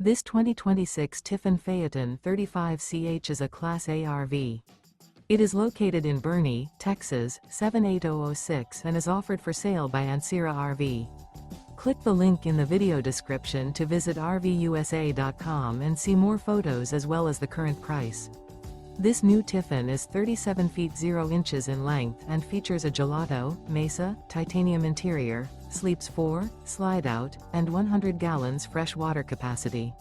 This 2026 Tiffin Phaeton 35CH is a Class A RV. It is located in Boerne, Texas, 78006 and is offered for sale by Ancira RV. Click the link in the video description to visit RVUSA.com and see more photos as well as the current price. This new Tiffin is 37 feet 0 inches in length and features a Gelato, Mesa, titanium interior, sleeps 4, Slideout, and 100 gallons fresh water capacity.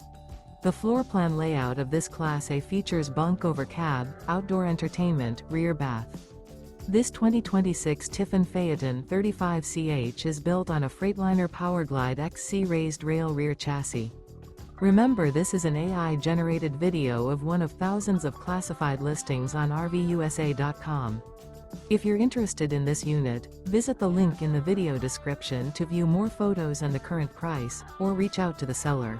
The floor plan layout of this Class A features Bunk Over Cab, outdoor entertainment, rear bath. This 2026 Tiffin Phaeton 35CH is built on a Freightliner PowerGlide XC raised rail rear chassis. Remember, this is an AI-generated video of one of thousands of classified listings on RVUSA.com. If you're interested in this unit, visit the link in the video description to view more photos and the current price, or reach out to the seller.